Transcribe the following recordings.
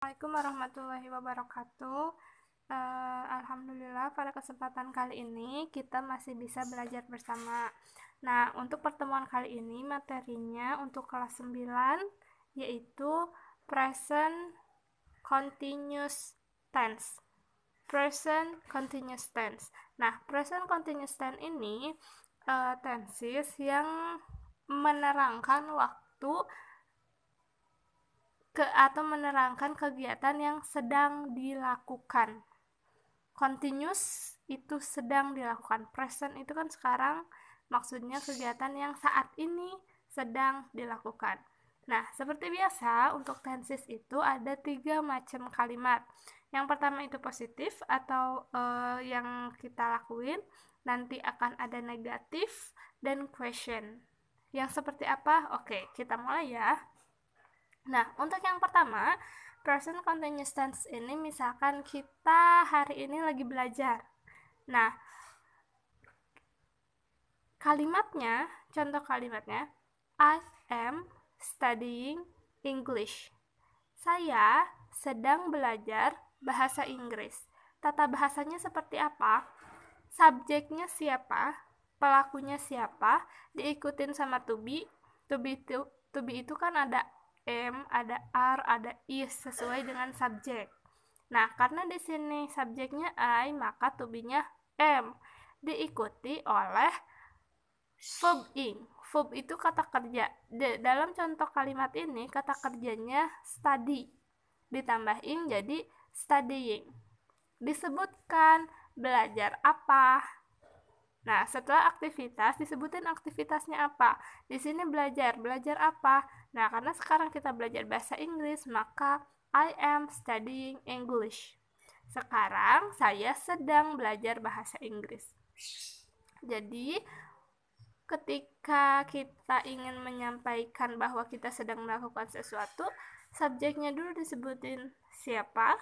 Assalamualaikum warahmatullahi wabarakatuh. Alhamdulillah pada kesempatan kali ini kita masih bisa belajar bersama. Nah, untuk pertemuan kali ini materinya untuk kelas 9 yaitu present continuous tense. Present continuous tense. Nah, present continuous tense ini tenses yang menerangkan waktu atau menerangkan kegiatan yang sedang dilakukan. Continuous itu sedang dilakukan. Present itu kan sekarang, maksudnya kegiatan yang saat ini sedang dilakukan. Nah, seperti biasa untuk tenses itu ada 3 macam kalimat. Yang pertama itu positif atau yang kita lakuin. Nanti akan ada negatif dan question. Yang seperti apa? Oke, kita mulai ya. Nah, untuk yang pertama, present continuous tense ini misalkan kita hari ini lagi belajar. Nah, kalimatnya, contoh kalimatnya, I am studying English. Saya sedang belajar bahasa Inggris. Tata bahasanya seperti apa? Subjeknya siapa? Pelakunya siapa? Diikutin sama to be. To be itu kan ada am, ada are, ada is sesuai dengan subjek. Nah, karena di sini subjeknya I, maka to be-nya am. Diikuti oleh verb ing. Verb itu kata kerja. Dalam contoh kalimat ini kata kerjanya study. Ditambah ing jadi studying. Disebutkan belajar apa. Nah, setelah aktivitas, disebutin aktivitasnya apa. Di sini belajar apa? Nah, karena sekarang kita belajar bahasa Inggris, maka I am studying English. Sekarang saya sedang belajar bahasa Inggris. Jadi, ketika kita ingin menyampaikan bahwa kita sedang melakukan sesuatu, subjeknya dulu disebutin siapa,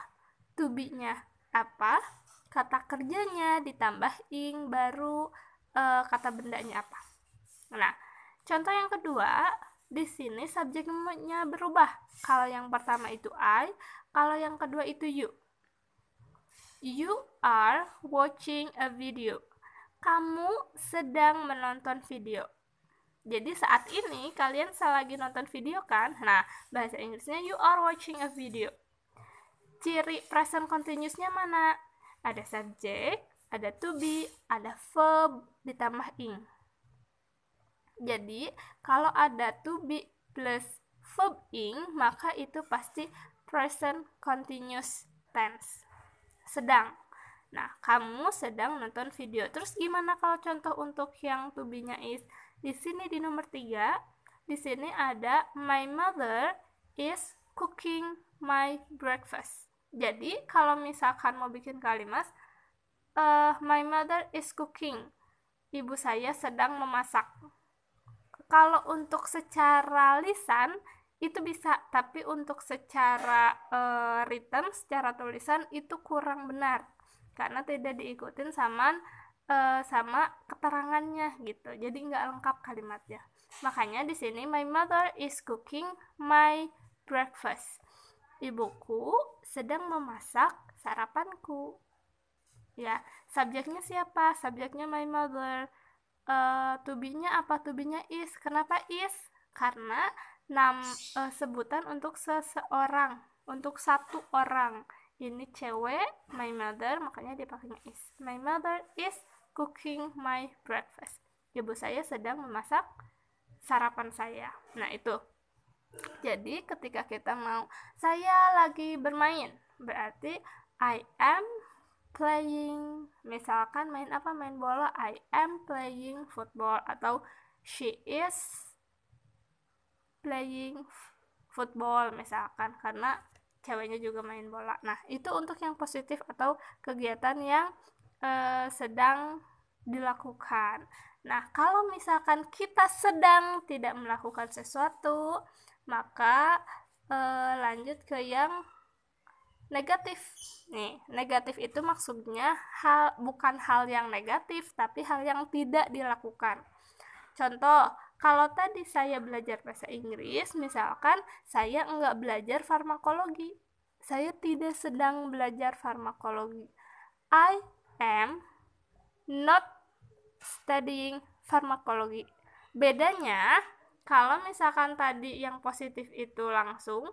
to be-nya apa, kata kerjanya ditambah ing, baru kata bendanya apa. Nah, contoh yang kedua, di sini subjeknya berubah. Kalau yang pertama itu I, kalau yang kedua itu you. You are watching a video. Kamu sedang menonton video. Jadi saat ini kalian lagi nonton video kan? Nah, bahasa Inggrisnya you are watching a video. Ciri present continuous-nya mana? Ada subjek, ada to be, ada verb, ditambah ing. Jadi, kalau ada to be plus verb ing, maka itu pasti present continuous tense. Sedang. Nah, kamu sedang nonton video. Terus gimana kalau contoh untuk yang to be-nya is? Di sini di nomor 3, di sini ada my mother is cooking my breakfast. Jadi, kalau misalkan mau bikin kalimat my mother is cooking. Ibu saya sedang memasak. Kalau untuk secara lisan itu bisa, tapi untuk secara written, secara tulisan itu kurang benar karena tidak diikutin sama keterangannya gitu. Jadi nggak lengkap kalimatnya. Makanya di sini my mother is cooking my breakfast. Ibuku sedang memasak sarapanku. Ya, subjeknya siapa? Subjeknya my mother. To be-nya apa? To be-nya is. Kenapa is? Karena sebutan untuk seseorang, untuk satu orang. Ini cewek, my mother, makanya dipakainya is. My mother is cooking my breakfast. Ibu saya sedang memasak sarapan saya. Nah, itu. Jadi, ketika kita mau, saya lagi bermain, berarti I am playing. Misalkan main apa? Main bola. I am playing football. Atau she is playing football misalkan, karena ceweknya juga main bola. Nah, itu untuk yang positif atau kegiatan yang sedang dilakukan. Nah, kalau misalkan kita sedang tidak melakukan sesuatu, maka lanjut ke yang negatif. Nih, negatif itu maksudnya bukan hal yang negatif, tapi hal yang tidak dilakukan. Contoh, kalau tadi saya belajar bahasa Inggris, misalkan saya enggak belajar farmakologi. Saya tidak sedang belajar farmakologi. I am not studying pharmacology. Bedanya, kalau misalkan tadi yang positif itu langsung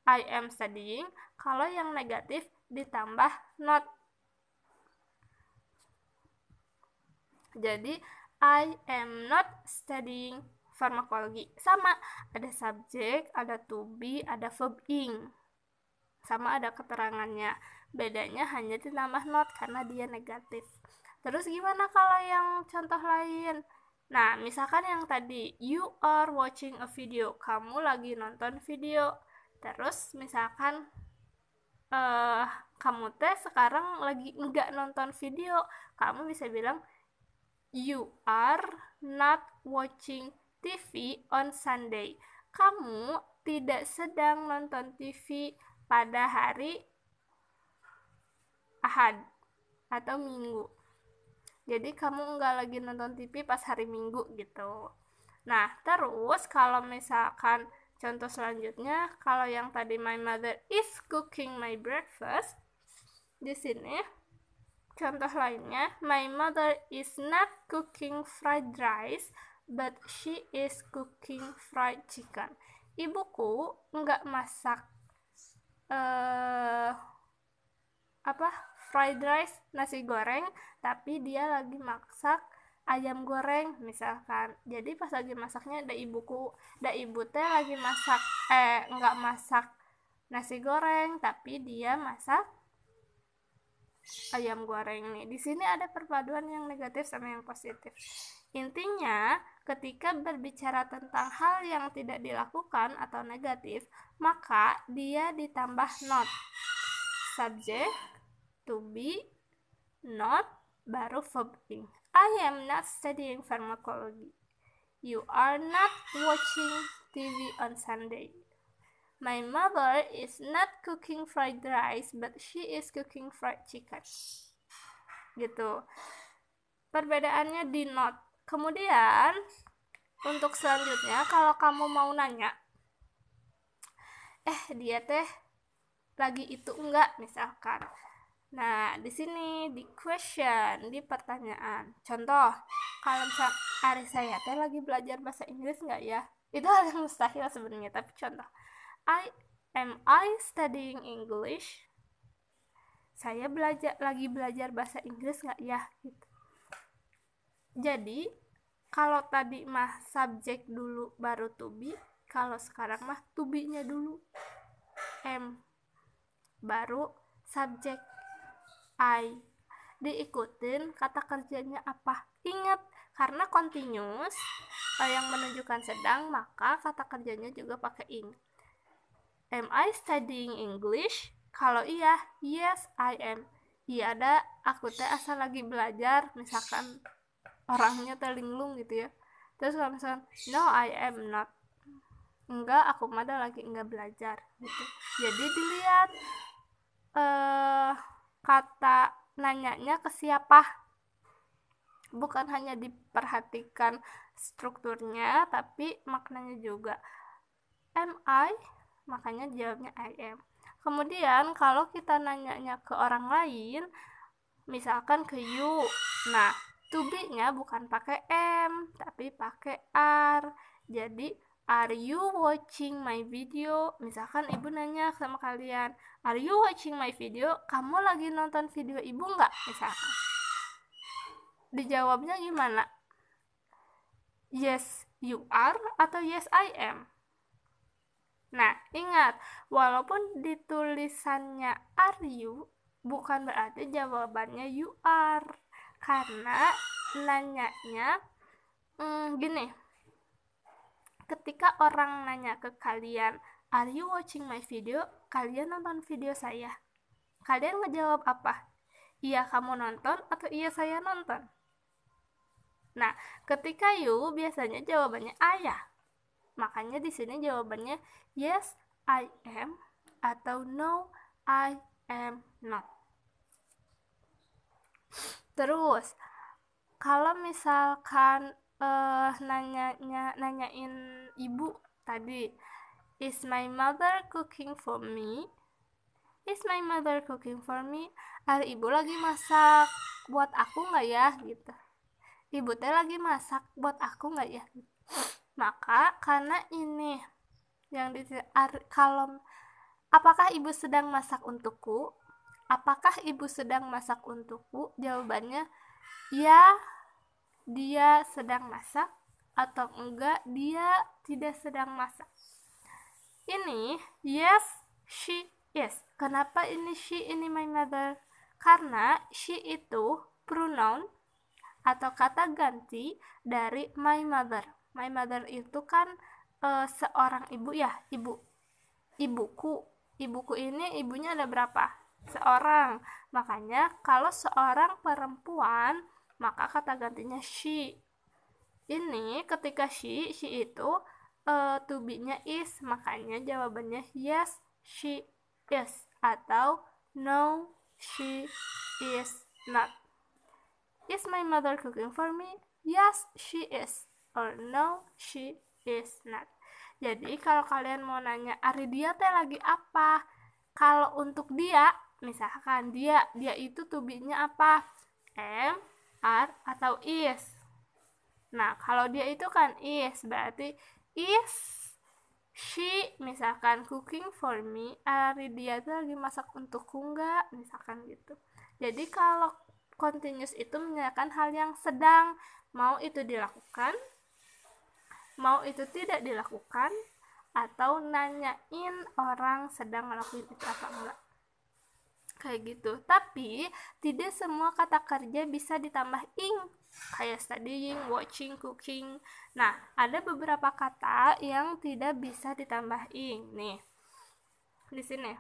I am studying, kalau yang negatif ditambah not. Jadi I am not studying pharmacology. Sama, ada subjek, ada to be, ada verb ing. Sama ada keterangannya. Bedanya hanya ditambah not karena dia negatif. Terus gimana kalau yang contoh lain? Nah, misalkan yang tadi, you are watching a video. Kamu lagi nonton video. Terus misalkan kamu teh sekarang lagi enggak nonton video. Kamu bisa bilang, you are not watching TV on Sunday. Kamu tidak sedang nonton TV pada hari Ahad atau Minggu. Jadi kamu nggak lagi nonton TV pas hari Minggu gitu. Nah, terus kalau misalkan contoh selanjutnya, kalau yang tadi my mother is cooking my breakfast, di sini contoh lainnya, my mother is not cooking fried rice, but she is cooking fried chicken. Ibuku nggak masak fried rice, nasi goreng, tapi dia lagi masak ayam goreng misalkan. Jadi pas lagi masaknya ibu teh lagi masak nggak masak nasi goreng, tapi dia masak ayam goreng nih. Di sini ada perpaduan yang negatif sama yang positif. Intinya, ketika berbicara tentang hal yang tidak dilakukan atau negatif, maka dia ditambah not. Subject, to be, not, baru verb ing. I am not studying pharmacology. You are not watching TV on Sunday. My mother is not cooking fried rice, but she is cooking fried chicken. Gitu. Perbedaannya di not. Kemudian, untuk selanjutnya, kalau kamu mau nanya, dia teh lagi itu enggak, misalkan. Nah, di sini di question, di pertanyaan. Contoh, kalau misalkan hari saya teh lagi belajar bahasa Inggris enggak ya? Itu hal yang mustahil sebenarnya, tapi contoh. Am I studying English? Saya lagi belajar bahasa Inggris nggak ya? Gitu. Jadi kalau tadi mah subjek dulu baru to be, kalau sekarang mah to be-nya dulu. Am baru subjek I. Diikutin kata kerjanya apa? Ingat, karena continuous yang menunjukkan sedang, maka kata kerjanya juga pakai ing. Am I studying English? Kalau iya, yes I am. Iya ada, aku teh asal lagi belajar, misalkan orangnya terlinglung gitu ya. Terus kalau misalkan no I am not, enggak, aku mah lagi enggak belajar gitu. Jadi dilihat kata nanyanya ke siapa, bukan hanya diperhatikan strukturnya tapi maknanya juga. Am I? Makanya jawabnya I am. Kemudian kalau kita nanyanya ke orang lain, misalkan ke you, nah to be-nya bukan pakai am tapi pakai are. Jadi are you watching my video? Misalkan ibu nanya sama kalian, are you watching my video? Kamu lagi nonton video ibu nggak? Misalkan dijawabnya gimana? Yes you are atau yes I am? Nah, ingat, walaupun ditulisannya are you, bukan berarti jawabannya you are. Karena nanyanya gini, ketika orang nanya ke kalian, are you watching my video? Kalian nonton video saya. Kalian ngejawab apa? Iya kamu nonton atau iya saya nonton? Nah, ketika you biasanya jawabannya ayah. Makanya di sini jawabannya yes I am atau no I am not. Terus kalau misalkan nanyain ibu tadi, is my mother cooking for me? Is my mother cooking for me? Ibu lagi masak buat aku nggak ya gitu. Ibu teh lagi masak buat aku nggak ya? Maka karena ini yang kalau apakah ibu sedang masak untukku? Apakah ibu sedang masak untukku? Jawabannya ya, dia sedang masak, atau enggak, dia tidak sedang masak. Ini yes, she is. Kenapa ini she, ini my mother? Karena she itu pronoun atau kata ganti dari my mother. My mother itu kan seorang ibu ya, ibuku ini ibunya ada berapa? Seorang. Makanya kalau seorang perempuan maka kata gantinya she. Ini ketika she itu to be-nya is, makanya jawabannya yes she is atau no she is not. Is my mother cooking for me? Yes she is, or no she is not. Jadi kalau kalian mau nanya Ari dia teh lagi apa, kalau untuk dia misalkan dia itu to be-nya apa, am, are, atau is. Nah kalau dia itu kan is, berarti is she misalkan cooking for me, Ari dia tuh lagi masak untukku enggak, misalkan gitu. Jadi kalau continuous itu menyatakan hal yang sedang, mau itu dilakukan, mau itu tidak dilakukan, atau nanyain orang sedang ngelakuin itu apa enggak, kayak gitu. Tapi tidak semua kata kerja bisa ditambah ing, kayak studying, watching, cooking. Nah ada beberapa kata yang tidak bisa ditambah ing. Nih di sini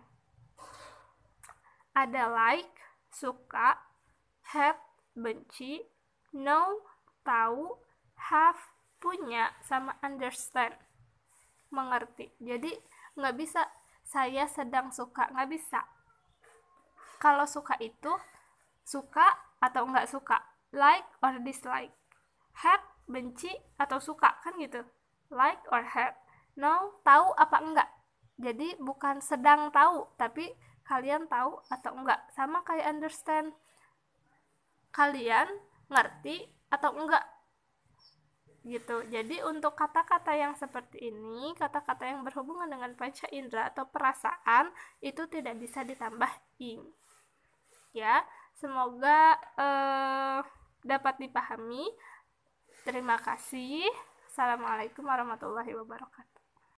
ada like, suka, hate, benci, know, tahu, have, punya, sama understand, mengerti. Jadi nggak bisa saya sedang suka, nggak bisa. Kalau suka itu suka atau nggak suka, like or dislike, hate benci atau suka, kan gitu, like or hate. No tahu apa enggak, jadi bukan sedang tahu tapi kalian tahu atau enggak. Sama kayak understand, kalian ngerti atau enggak gitu. Jadi untuk kata-kata yang seperti ini, kata-kata yang berhubungan dengan panca indera atau perasaan, itu tidak bisa ditambah ing ya. Semoga dapat dipahami. Terima kasih. Assalamualaikum warahmatullahi wabarakatuh.